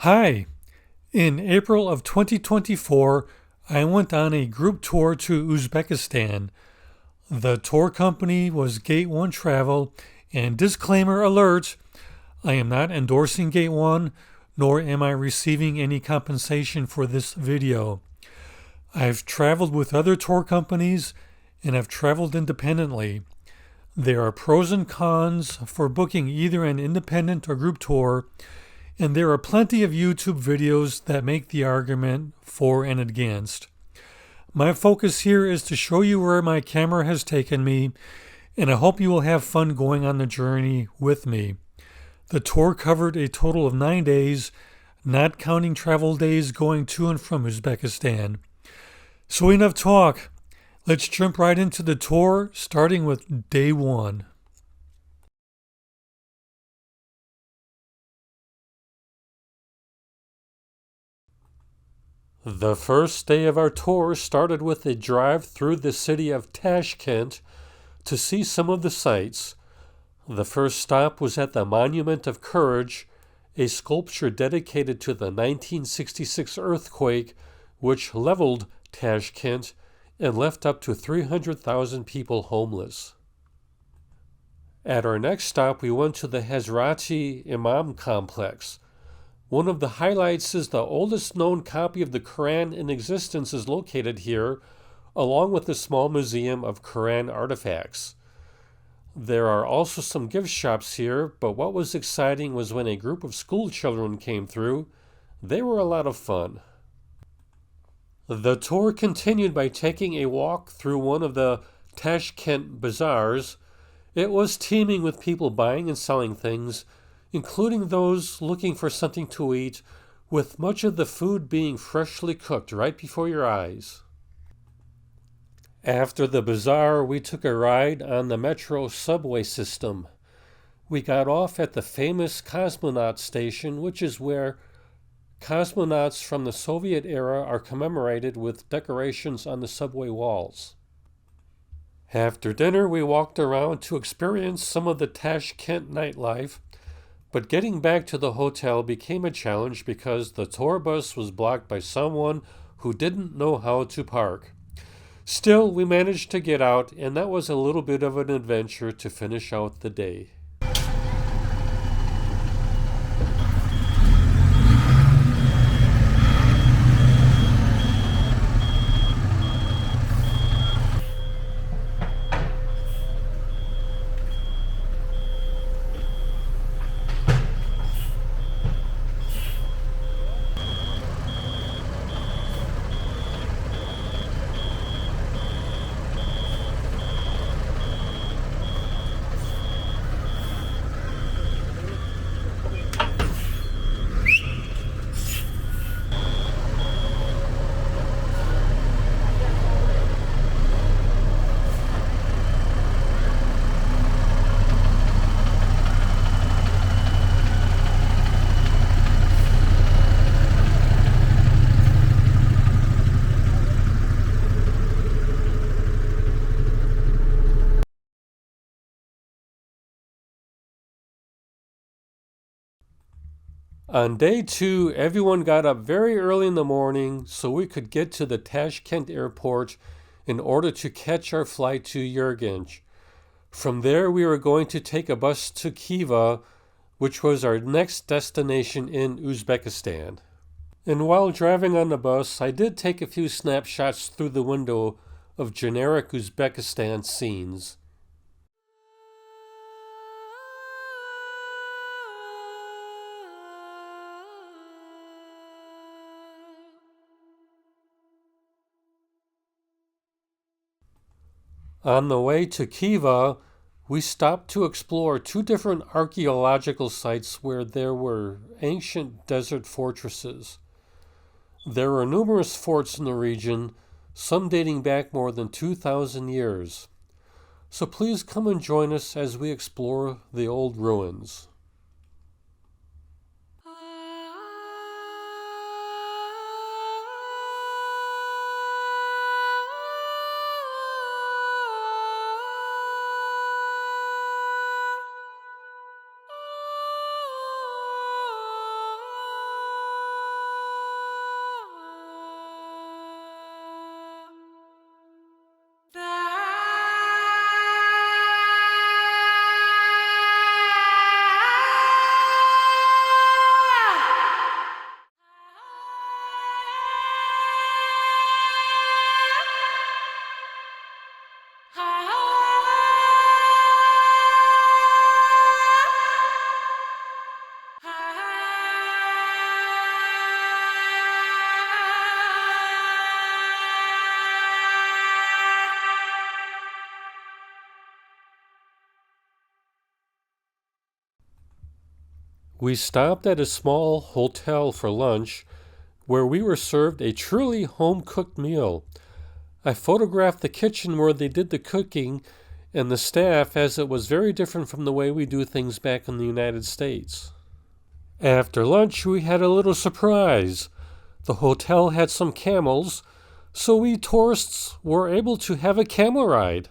Hi, in April of 2024, I went on a group tour to Uzbekistan. The tour company was Gate 1 Travel, and disclaimer alert, I am not endorsing Gate 1, nor am I receiving any compensation for this video. I've traveled with other tour companies, and I've traveled independently. There are pros and cons for booking either an independent or group tour, and there are plenty of YouTube videos that make the argument for and against. My focus here is to show you where my camera has taken me, and I hope you will have fun going on the journey with me. The tour covered a total of 9 days, not counting travel days going to and from Uzbekistan. So enough talk. Let's jump right into the tour, starting with day 1. The first day of our tour started with a drive through the city of Tashkent to see some of the sights. The first stop was at the Monument of Courage, a sculpture dedicated to the 1966 earthquake which leveled Tashkent and left up to 300,000 people homeless. At our next stop, we went to the Hazrati Imam complex. One of the highlights is the oldest known copy of the Quran in existence is located here, along with a small museum of Quran artifacts. There are also some gift shops here, but what was exciting was when a group of school children came through. They were a lot of fun. The tour continued by taking a walk through one of the Tashkent bazaars. It was teeming with people buying and selling things, including those looking for something to eat, with much of the food being freshly cooked right before your eyes. After the bazaar, we took a ride on the metro subway system. We got off at the famous cosmonaut station, which is where cosmonauts from the Soviet era are commemorated with decorations on the subway walls. After dinner, we walked around to experience some of the Tashkent nightlife, but getting back to the hotel became a challenge because the tour bus was blocked by someone who didn't know how to park. Still, we managed to get out, and that was a little bit of an adventure to finish out the day. On day 2, everyone got up very early in the morning so we could get to the Tashkent airport in order to catch our flight to Yurganch. From there, we were going to take a bus to Khiva, which was our next destination in Uzbekistan. And while driving on the bus, I did take a few snapshots through the window of generic Uzbekistan scenes. On the way to Khiva, we stopped to explore 2 different archaeological sites where there were ancient desert fortresses. There are numerous forts in the region, some dating back more than 2,000 years. So please come and join us as we explore the old ruins. We stopped at a small hotel for lunch where we were served a truly home-cooked meal. I photographed the kitchen where they did the cooking and the staff, as it was very different from the way we do things back in the United States. After lunch, we had a little surprise. The hotel had some camels, so we tourists were able to have a camel ride.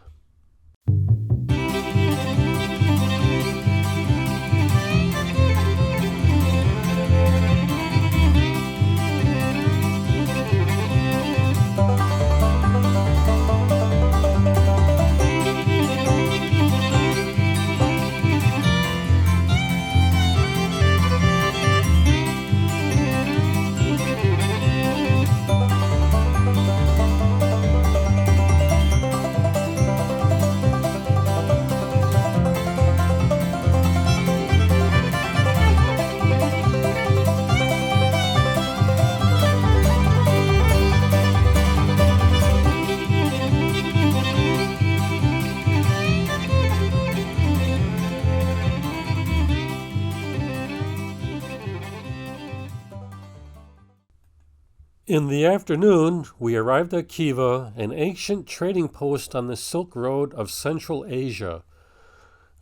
In the afternoon, we arrived at Khiva, an ancient trading post on the Silk Road of Central Asia.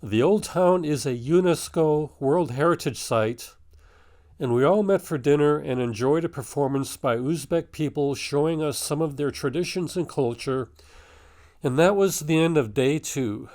The old town is a UNESCO World Heritage Site, and we all met for dinner and enjoyed a performance by Uzbek people showing us some of their traditions and culture, and that was the end of day 2.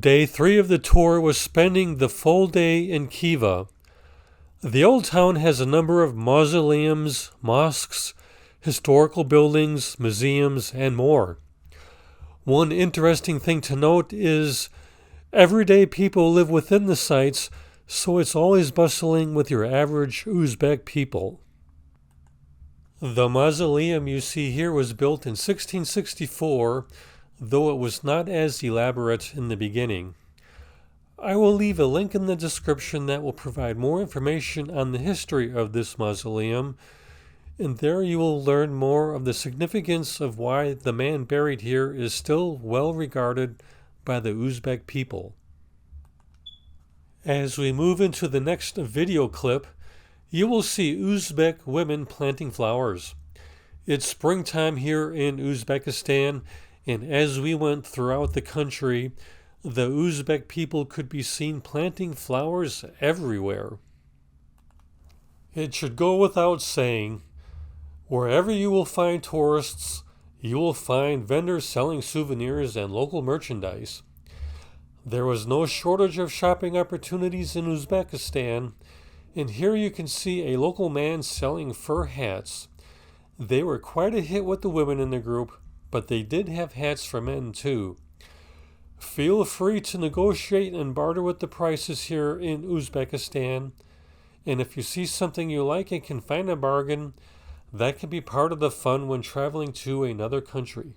Day 3 of the tour was spending the full day in Khiva. The old town has a number of mausoleums, mosques, historical buildings, museums, and more. One interesting thing to note is everyday people live within the sites, so it's always bustling with your average Uzbek people. The mausoleum you see here was built in 1664, though it was not as elaborate in the beginning. I will leave a link in the description that will provide more information on the history of this mausoleum, and there you will learn more of the significance of why the man buried here is still well regarded by the Uzbek people. As we move into the next video clip, you will see Uzbek women planting flowers. It's springtime here in Uzbekistan, and as we went throughout the country, the Uzbek people could be seen planting flowers everywhere. It should go without saying, wherever you will find tourists, you will find vendors selling souvenirs and local merchandise. There was no shortage of shopping opportunities in Uzbekistan, and here you can see a local man selling fur hats. They were quite a hit with the women in the group, but they did have hats for men too. Feel free to negotiate and barter with the prices here in Uzbekistan, and if you see something you like and can find a bargain, that can be part of the fun when traveling to another country.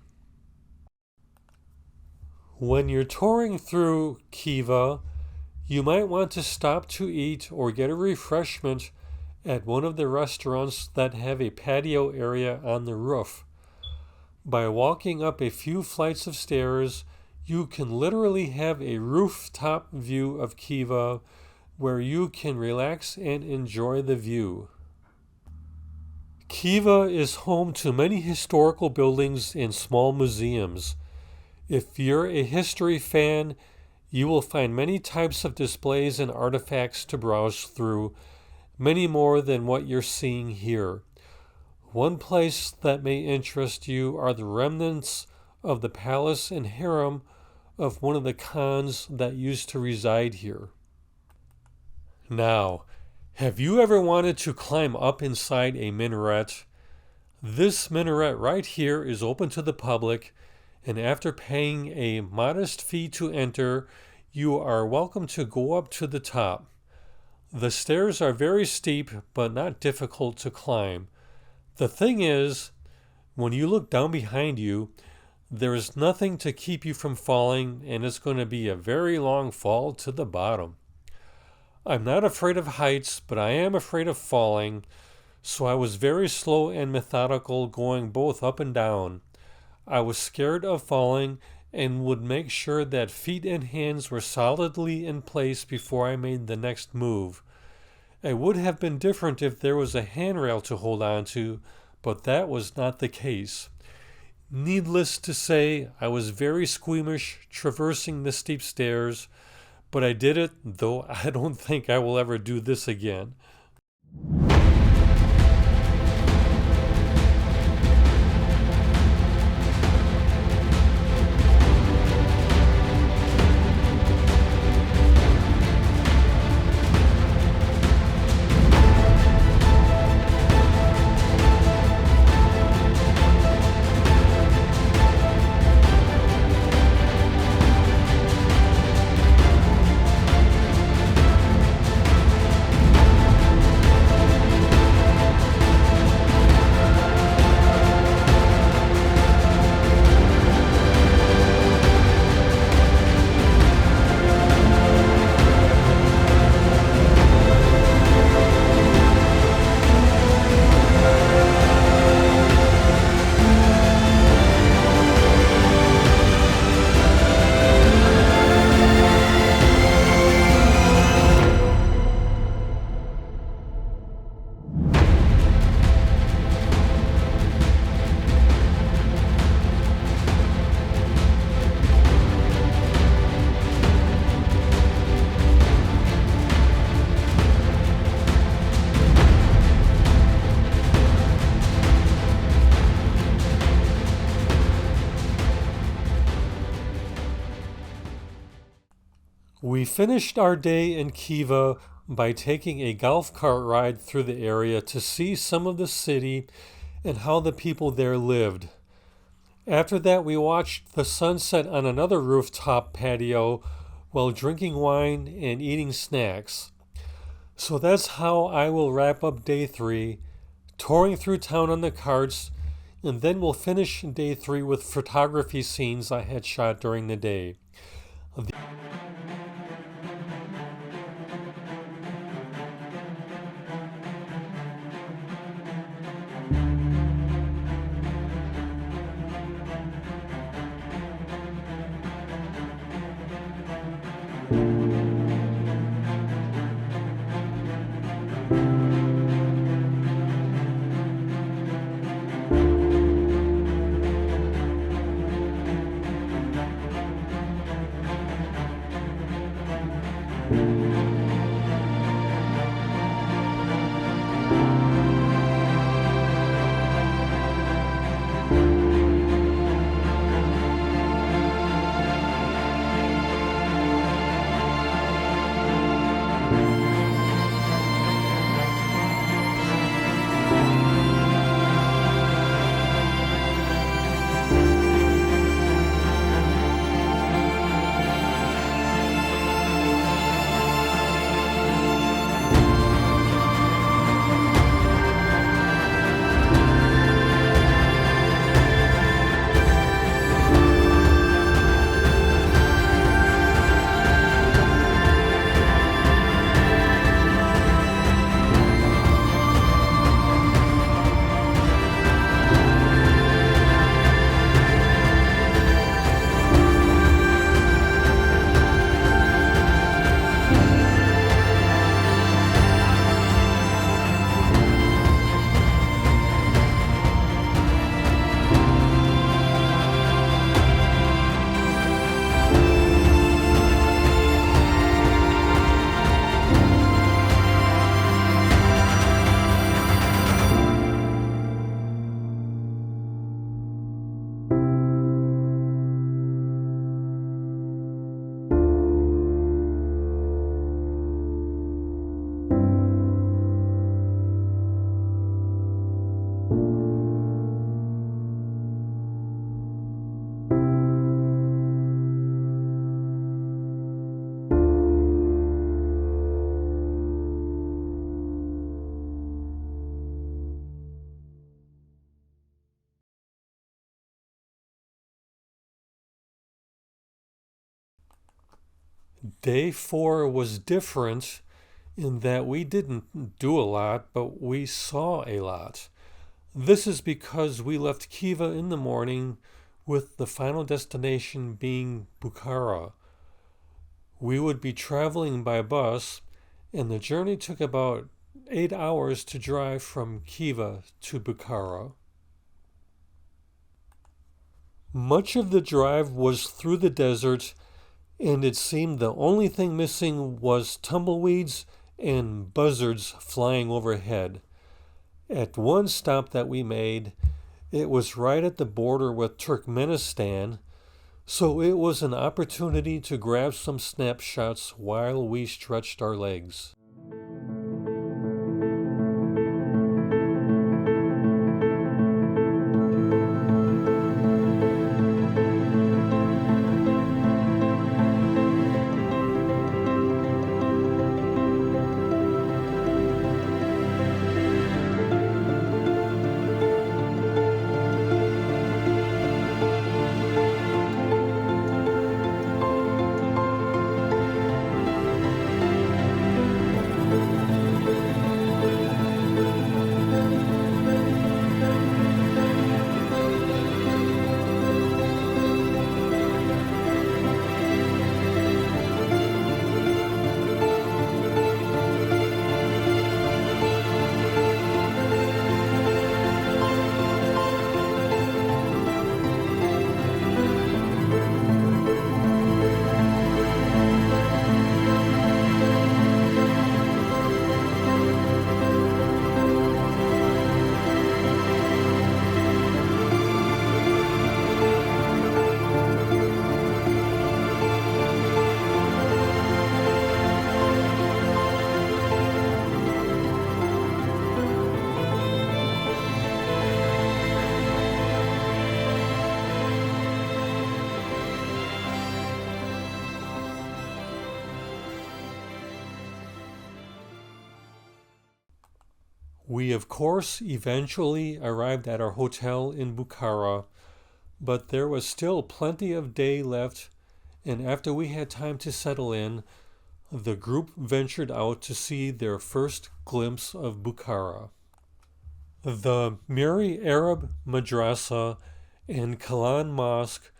When you're touring through Khiva, you might want to stop to eat or get a refreshment at one of the restaurants that have a patio area on the roof. By walking up a few flights of stairs, you can literally have a rooftop view of Khiva where you can relax and enjoy the view. Khiva is home to many historical buildings and small museums. If you're a history fan, you will find many types of displays and artifacts to browse through, many more than what you're seeing here. One place that may interest you are the remnants of the palace and harem of one of the khans that used to reside here. Now, have you ever wanted to climb up inside a minaret? This minaret right here is open to the public, and after paying a modest fee to enter, you are welcome to go up to the top. The stairs are very steep, but not difficult to climb. The thing is, when you look down behind you, there is nothing to keep you from falling, and it's going to be a very long fall to the bottom. I'm not afraid of heights, but I am afraid of falling, so I was very slow and methodical going both up and down. I was scared of falling and would make sure that feet and hands were solidly in place before I made the next move. It would have been different if there was a handrail to hold on to, but that was not the case. Needless to say, I was very squeamish traversing the steep stairs, but I did it, though I don't think I will ever do this again. We finished our day in Khiva by taking a golf cart ride through the area to see some of the city and how the people there lived. After that, we watched the sunset on another rooftop patio while drinking wine and eating snacks. So that's how I will wrap up day 3, touring through town on the carts, and then we'll finish day 3 with photography scenes I had shot during the day. Day 4 was different in that we didn't do a lot, but we saw a lot. This is because we left Khiva in the morning, with the final destination being Bukhara. We would be traveling by bus, and the journey took about 8 hours to drive from Khiva to Bukhara. Much of the drive was through the desert, and it seemed the only thing missing was tumbleweeds and buzzards flying overhead. At one stop that we made, it was right at the border with Turkmenistan, so it was an opportunity to grab some snapshots while we stretched our legs. We, of course, eventually arrived at our hotel in Bukhara, but there was still plenty of day left, and after we had time to settle in, the group ventured out to see their first glimpse of Bukhara. The Miri Arab Madrasa and Kalan Mosque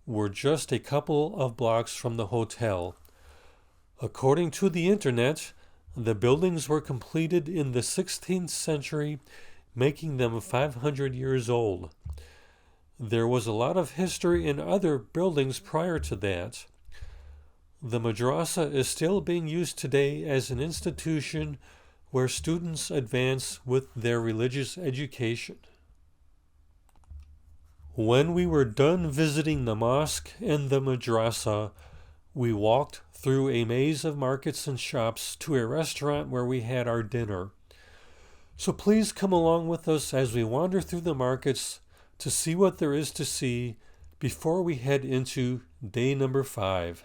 were just a couple of blocks from the hotel. According to the internet, the buildings were completed in the 16th century, making them 500 years old. There was a lot of history in other buildings prior to that. The madrasa is still being used today as an institution where students advance with their religious education. When we were done visiting the mosque and the madrasa, we walked through a maze of markets and shops to a restaurant where we had our dinner. So please come along with us as we wander through the markets to see what there is to see before we head into day number 5.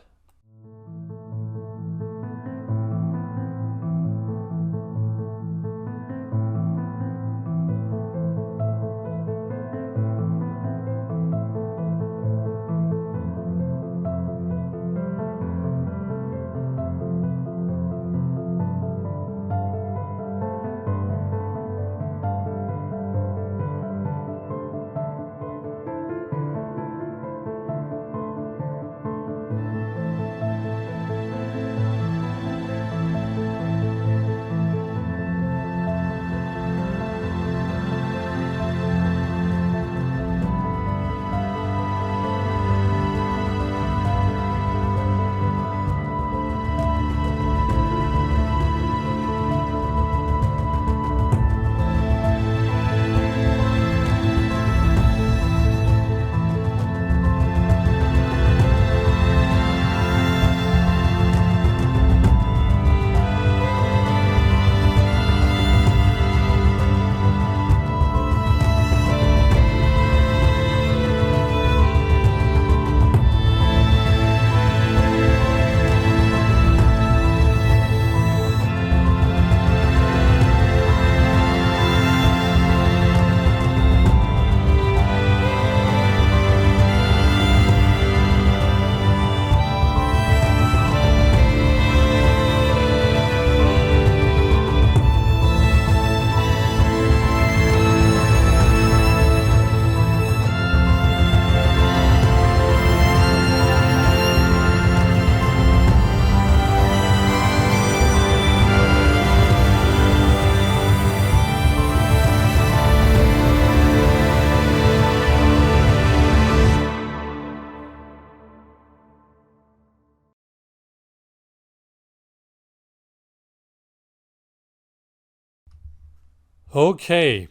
Okay,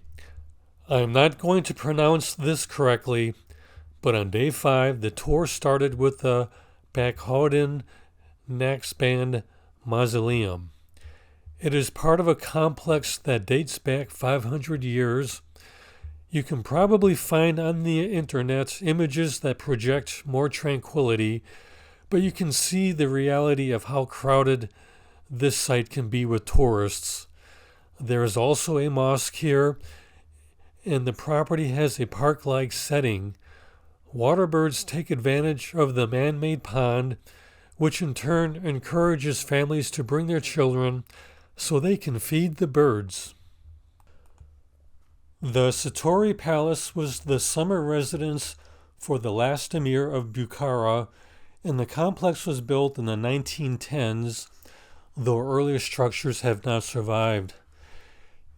I'm not going to pronounce this correctly, but on day 5, the tour started with the Bakhoudin Naqshband Mausoleum. It is part of a complex that dates back 500 years. You can probably find on the internet images that project more tranquility, but you can see the reality of how crowded this site can be with tourists. There is also a mosque here, and the property has a park-like setting. Waterbirds take advantage of the man-made pond, which in turn encourages families to bring their children so they can feed the birds. The Satori Palace was the summer residence for the last emir of Bukhara, and the complex was built in the 1910s, though earlier structures have not survived.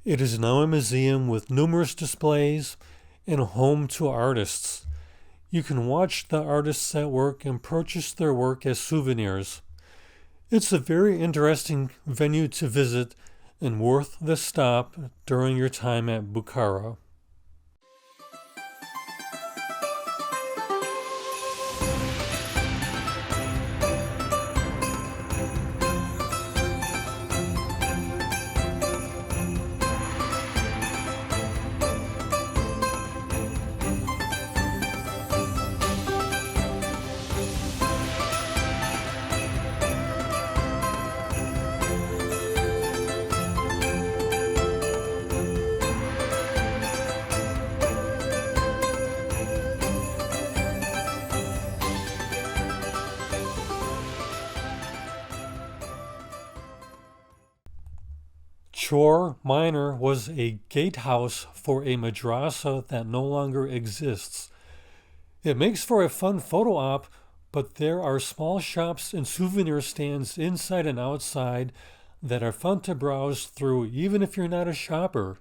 It is now a museum with numerous displays and home to artists. You can watch the artists at work and purchase their work as souvenirs. It's a very interesting venue to visit and worth the stop during your time at Bukhara. Chor Minor was a gatehouse for a madrasa that no longer exists. It makes for a fun photo op, but there are small shops and souvenir stands inside and outside that are fun to browse through even if you're not a shopper.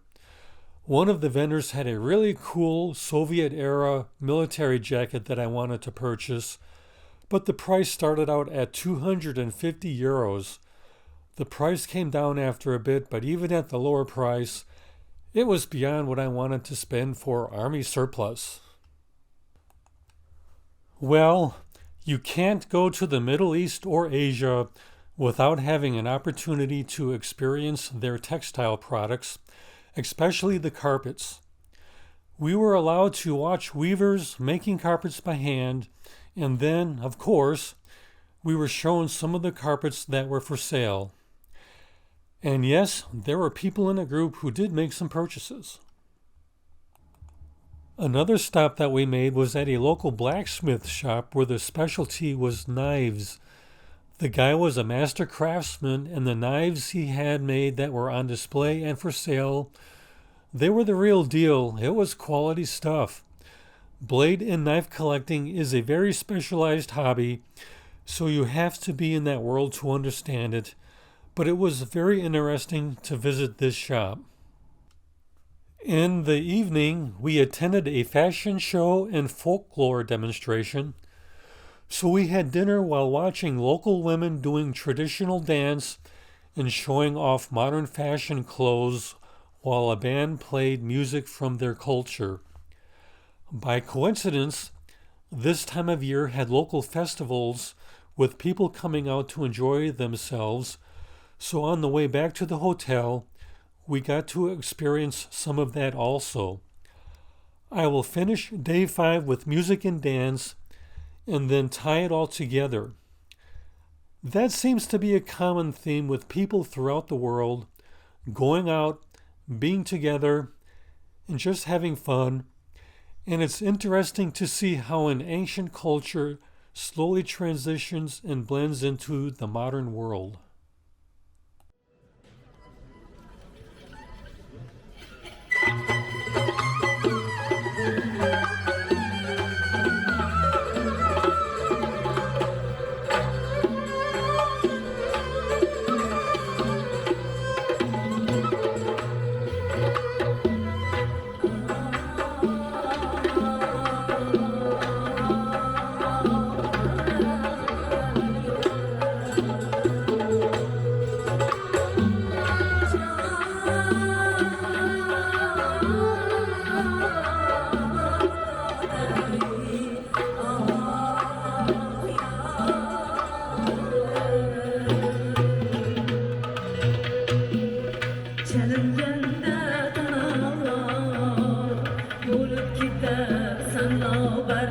One of the vendors had a really cool Soviet-era military jacket that I wanted to purchase, but the price started out at 250 euros. The price came down after a bit, but even at the lower price, it was beyond what I wanted to spend for army surplus. Well, you can't go to the Middle East or Asia without having an opportunity to experience their textile products, especially the carpets. We were allowed to watch weavers making carpets by hand, and then, of course, we were shown some of the carpets that were for sale. And yes, there were people in a group who did make some purchases. Another stop that we made was at a local blacksmith shop where the specialty was knives. The guy was a master craftsman, and the knives he had made that were on display and for sale, they were the real deal. It was quality stuff. Blade and knife collecting is a very specialized hobby, so you have to be in that world to understand it. But it was very interesting to visit this shop. In the evening, we attended a fashion show and folklore demonstration. So we had dinner while watching local women doing traditional dance and showing off modern fashion clothes while a band played music from their culture. By coincidence, this time of year had local festivals with people coming out to enjoy themselves. So on the way back to the hotel, we got to experience some of that also. I will finish day 5 with music and dance, and then tie it all together. That seems to be a common theme with people throughout the world, going out, being together, and just having fun. And it's interesting to see how an ancient culture slowly transitions and blends into the modern world. Chalinganda tanavlar, bo'lib ketar sanobar.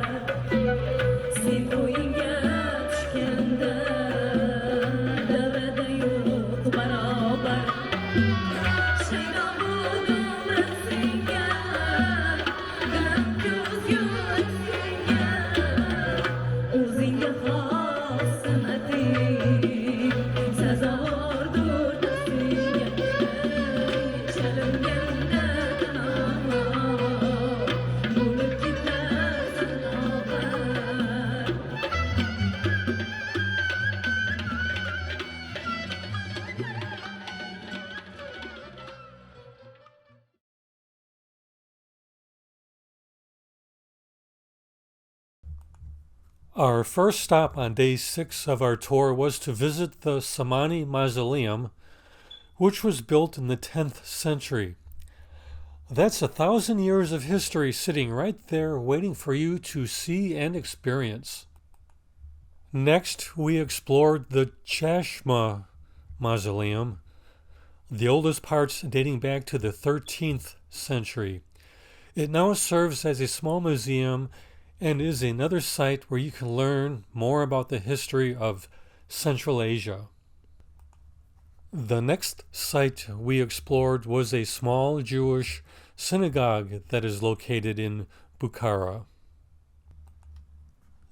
Sen o'yinga tushganda, davrada yo'q barobar. Shaydo bo'ldim senga, dilim ko'z yo'q senga. O'zingga xos sanating, sazovordur senga. Chalinganda tanavlar, bo'lib ketar sanobar. Our first stop on day 6 of our tour was to visit the Samani Mausoleum, which was built in the 10th century. That's 1,000 years of history sitting right there waiting for you to see and experience. Next, we explored the Chashma Mausoleum, the oldest parts dating back to the 13th century. It now serves as a small museum and is another site where you can learn more about the history of Central Asia. The next site we explored was a small Jewish synagogue that is located in Bukhara.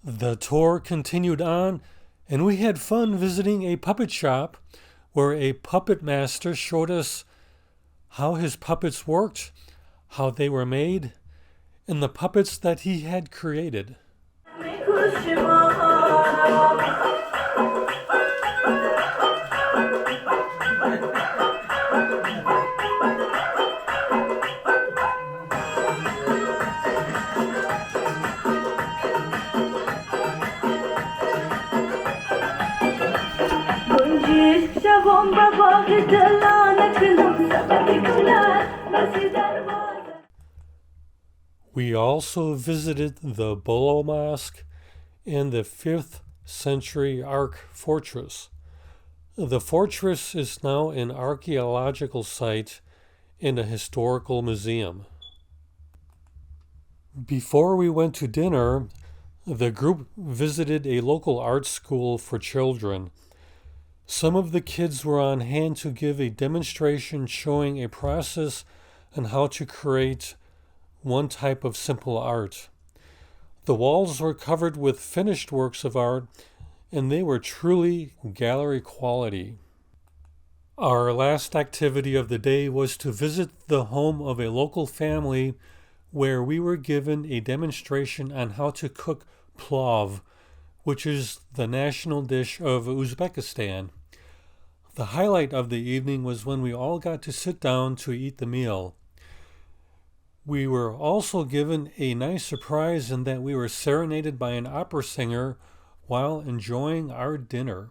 The tour continued on, and we had fun visiting a puppet shop where a puppet master showed us how his puppets worked, how they were made, and the puppets that he had created. We also visited the Bolo Mosque and the 5th century Ark Fortress. The fortress is now an archaeological site and a historical museum. Before we went to dinner, the group visited a local art school for children. Some of the kids were on hand to give a demonstration showing a process on how to create one type of simple art. The walls were covered with finished works of art, and they were truly gallery quality. Our last activity of the day was to visit the home of a local family where we were given a demonstration on how to cook plov, which is the national dish of Uzbekistan. The highlight of the evening was when we all got to sit down to eat the meal. We were also given a nice surprise in that we were serenaded by an opera singer while enjoying our dinner.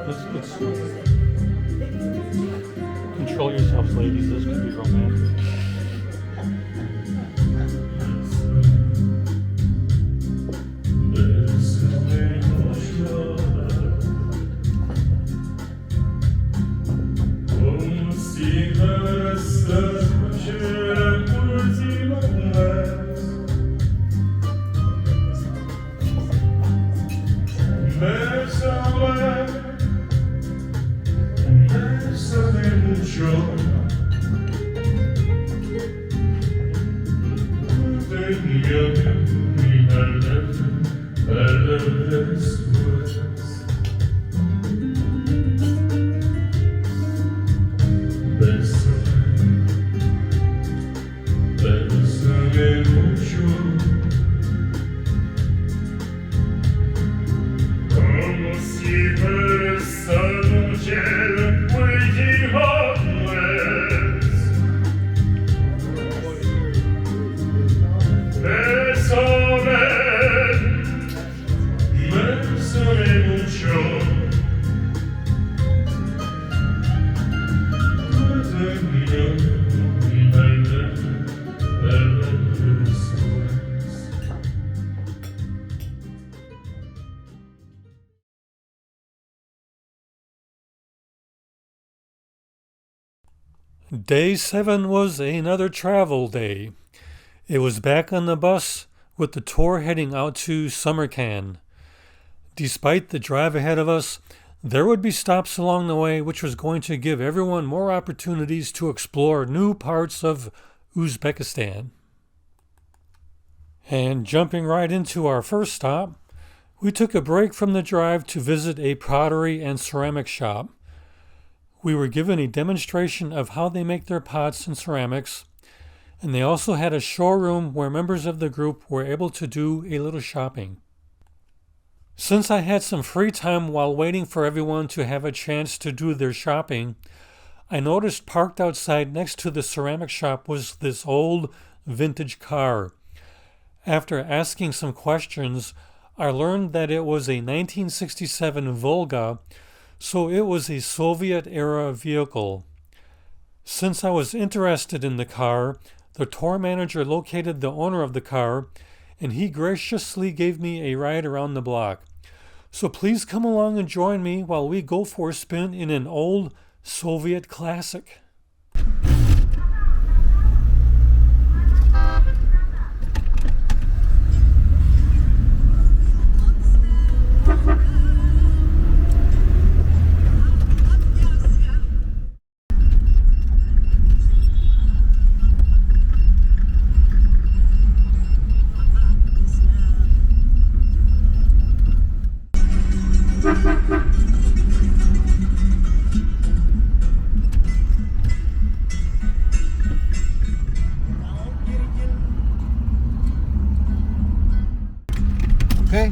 Let's control yourselves, ladies. This could be romantic. Day 7 was another travel day. It was back on the bus with the tour heading out to Samarkand. Despite the drive ahead of us, there would be stops along the way which was going to give everyone more opportunities to explore new parts of Uzbekistan. And jumping right into our first stop, we took a break from the drive to visit a pottery and ceramic shop. We were given a demonstration of how they make their pots and ceramics, and they also had a showroom where members of the group were able to do a little shopping. Since I had some free time while waiting for everyone to have a chance to do their shopping, I noticed parked outside next to the ceramic shop was this old vintage car. After asking some questions, I learned that it was a 1967 Volga, so it was a Soviet-era vehicle. Since I was interested in the car, the tour manager located the owner of the car, and he graciously gave me a ride around the block. So please come along and join me while we go for a spin in an old Soviet classic. Okay.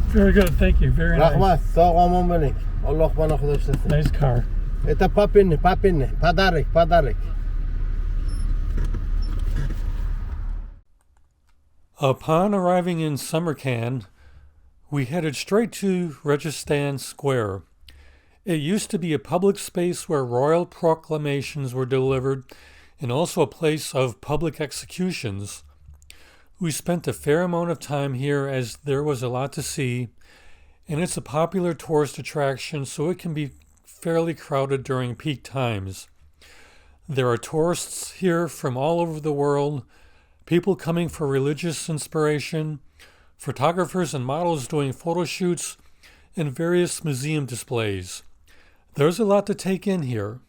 Very good, thank you. Very nice. Rahmat, sağ olun benim. Allah bana kudursun. Nice car. Это папины, подарок. Upon arriving in Samarkand, we headed straight to Registan Square. It used to be a public space where royal proclamations were delivered and also a place of public executions. We spent a fair amount of time here as there was a lot to see, and it's a popular tourist attraction, so it can be fairly crowded during peak times. There are tourists here from all over the world, people coming for religious inspiration, photographers and models doing photo shoots, and various museum displays. There's a lot to take in here.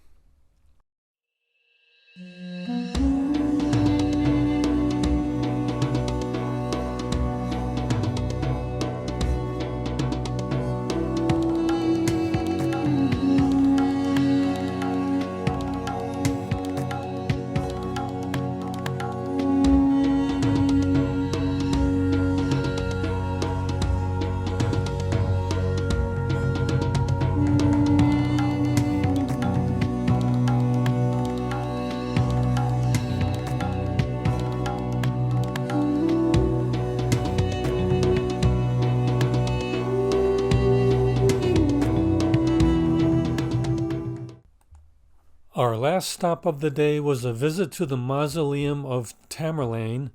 Our last stop of the day was a visit to the mausoleum of Tamerlane,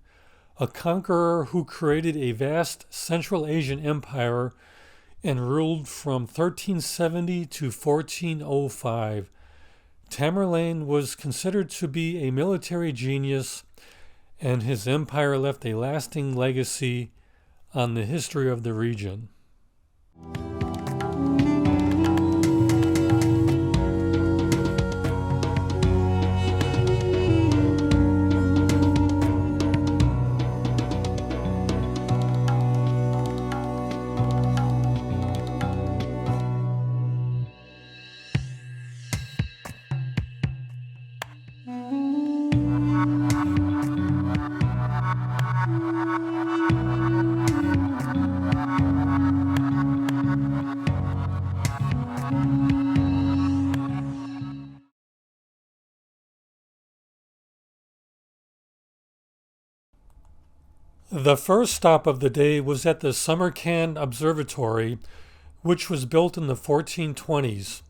a conqueror who created a vast Central Asian empire and ruled from 1370 to 1405. Tamerlane was considered to be a military genius, and his empire left a lasting legacy on the history of the region. The first stop of the day was at the Samarkand Observatory, which was built in the 1420s.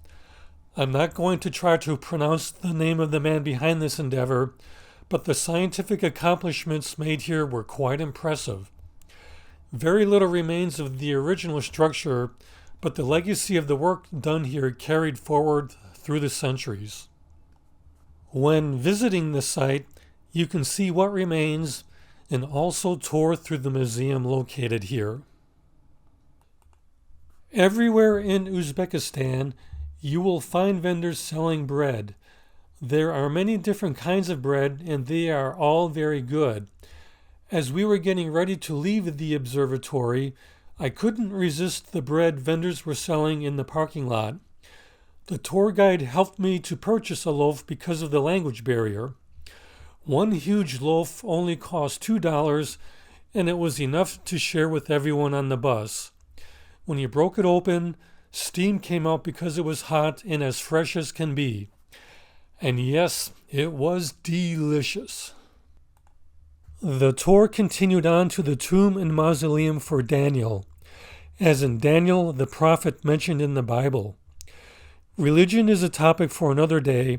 I'm not going to try to pronounce the name of the man behind this endeavor, but the scientific accomplishments made here were quite impressive. Very little remains of the original structure, but the legacy of the work done here carried forward through the centuries. When visiting the site, you can see what remains and also tour through the museum located here. Everywhere in Uzbekistan, you will find vendors selling bread. There are many different kinds of bread, and they are all very good. As we were getting ready to leave the observatory, I couldn't resist the bread vendors were selling in the parking lot. The tour guide helped me to purchase a loaf because of the language barrier. One huge loaf only cost $2, and it was enough to share with everyone on the bus. When you broke it open, steam came out because it was hot and as fresh as can be. And yes, it was delicious. The tour continued on to the tomb and mausoleum for Daniel, as in Daniel the prophet mentioned in the Bible. Religion is a topic for another day,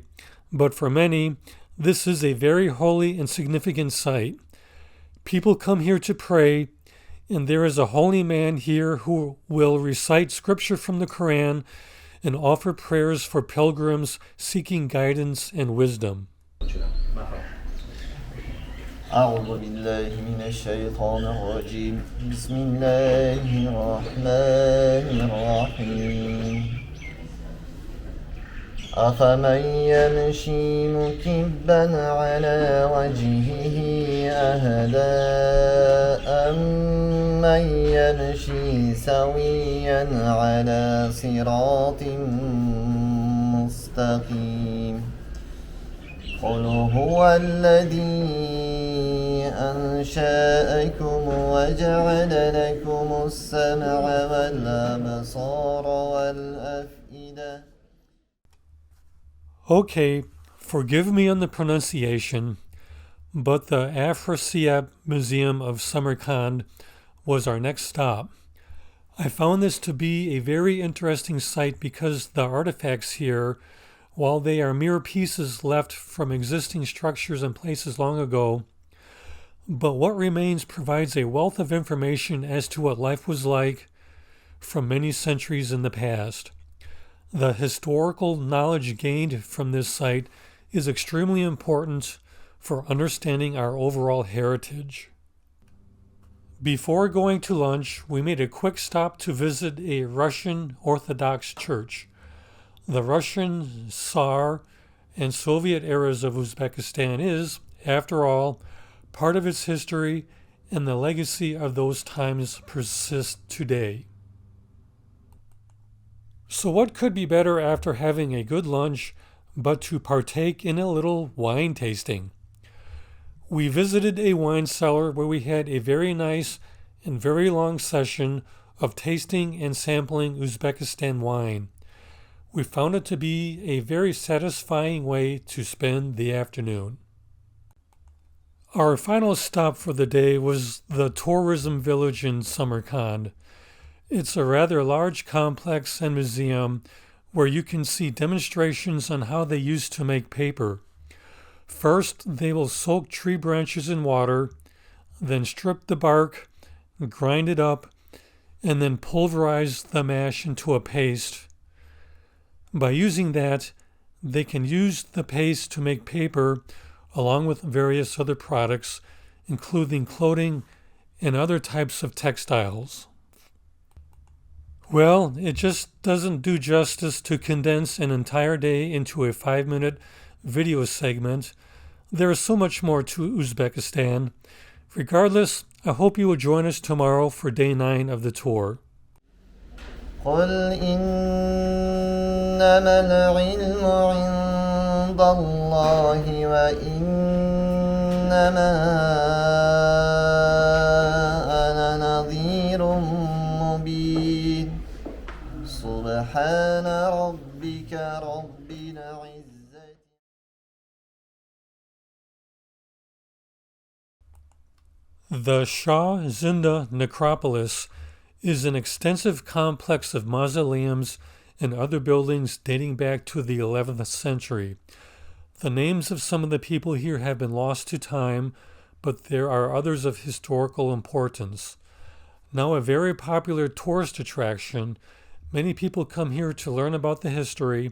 but for many, this is a very holy and significant site. People come here to pray, and there is a holy man here who will recite scripture from the Quran and offer prayers for pilgrims seeking guidance and wisdom. أعوذ بالله من الشيطان الرجيم بسم الله الرحمن الرحيم أفمن يمشي مكبا على وجهه أهدى أمن يمشي سويا على صراط مستقيم قل هو الذي أنشأكم وجعل لكم السمع والأبصار والأفئدة. Okay, forgive me on the pronunciation, but the Afrasiab Museum of Samarkand was our next stop. I found this to be a very interesting site because the artifacts here, while they are mere pieces left from existing structures and places long ago, but what remains provides a wealth of information as to what life was like from many centuries in the past. The historical knowledge gained from this site is extremely important for understanding our overall heritage. Before going to lunch, we made a quick stop to visit a Russian Orthodox church. The Russian Tsar and Soviet eras of Uzbekistan is, after all, part of its history, and the legacy of those times persists today. So what could be better after having a good lunch but to partake in a little wine tasting? We visited a wine cellar where we had a very nice and very long session of tasting and sampling Uzbekistan wine. We found it to be a very satisfying way to spend the afternoon. Our final stop for the day was the tourism village in Samarkand. It's a rather large complex and museum where you can see demonstrations on how they used to make paper. First, they will soak tree branches in water, then strip the bark, grind it up, and then pulverize the mash into a paste. By using that, they can use the paste to make paper along with various other products, including clothing and other types of textiles. Well, it just doesn't do justice to condense an entire day into a 5-minute video segment. There is so much more to Uzbekistan. Regardless, I hope you will join us tomorrow for day 9 of the tour. قل إنما العلم عند الله وإنما أنا نذير مبين سبحان ربك رب العزة. The Shah Zinda necropolis is an extensive complex of mausoleums and other buildings dating back to the 11th century. The names of some of the people here have been lost to time, but there are others of historical importance. Now a very popular tourist attraction, many people come here to learn about the history,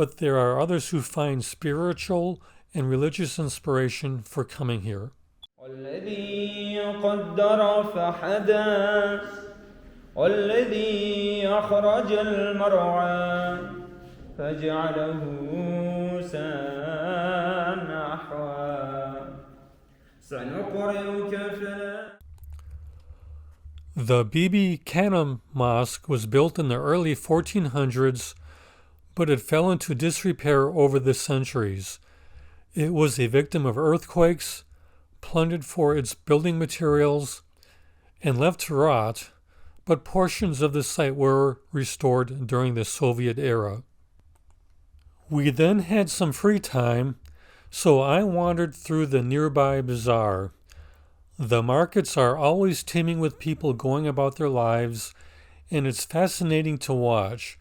but there are others who find spiritual and religious inspiration for coming here. والذي قدر فهدى والذي أخرج المرعى فجعله نحوا سنقرئك فلا. The Bibi Khanum Mosque was built in the early 1400s, but it fell into disrepair over the centuries. It was a victim of earthquakes, plundered for its building materials, and left to rot, but portions of the site were restored during the Soviet era. We then had some free time, so I wandered through the nearby bazaar. The markets are always teeming with people going about their lives, and it's fascinating to watch.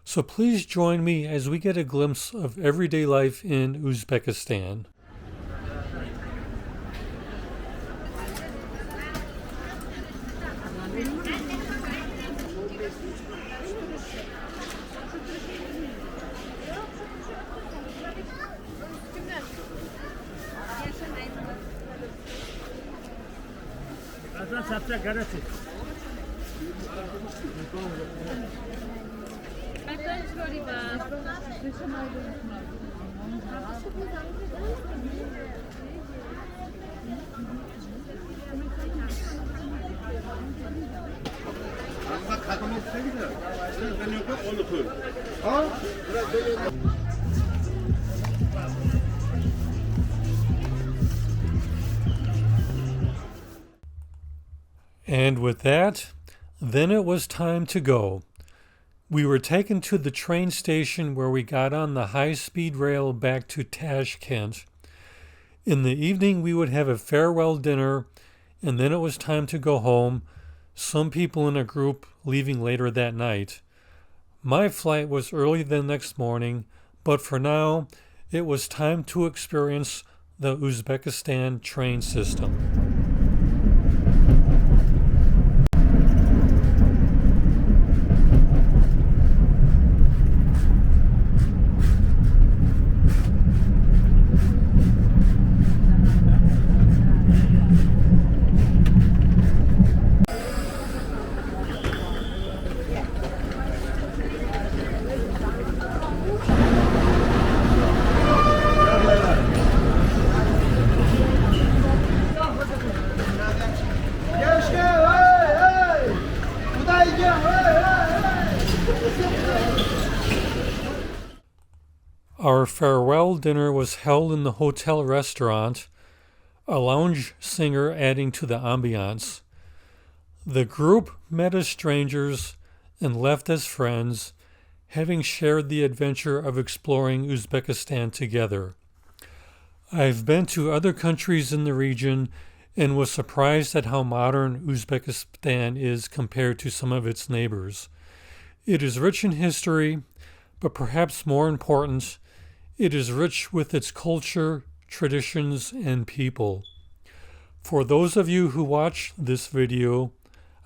So please join me as we get a glimpse of everyday life in Uzbekistan. And with that, then it was time to go. We were taken to the train station where we got on the high-speed rail back to Tashkent. In the evening, we would have a farewell dinner, and then it was time to go home, some people in a group leaving later that night. My flight was early the next morning, but for now, it was time to experience the Uzbekistan train system. Our farewell dinner was held in the hotel restaurant, a lounge singer adding to the ambiance. The group met as strangers and left as friends, having shared the adventure of exploring Uzbekistan together. I've been to other countries in the region and was surprised at how modern Uzbekistan is compared to some of its neighbors. It is rich in history, but perhaps more important, it is rich with its culture, traditions, and people. For those of you who watch this video,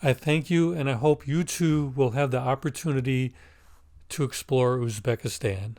I thank you, and I hope you too will have the opportunity to explore Uzbekistan.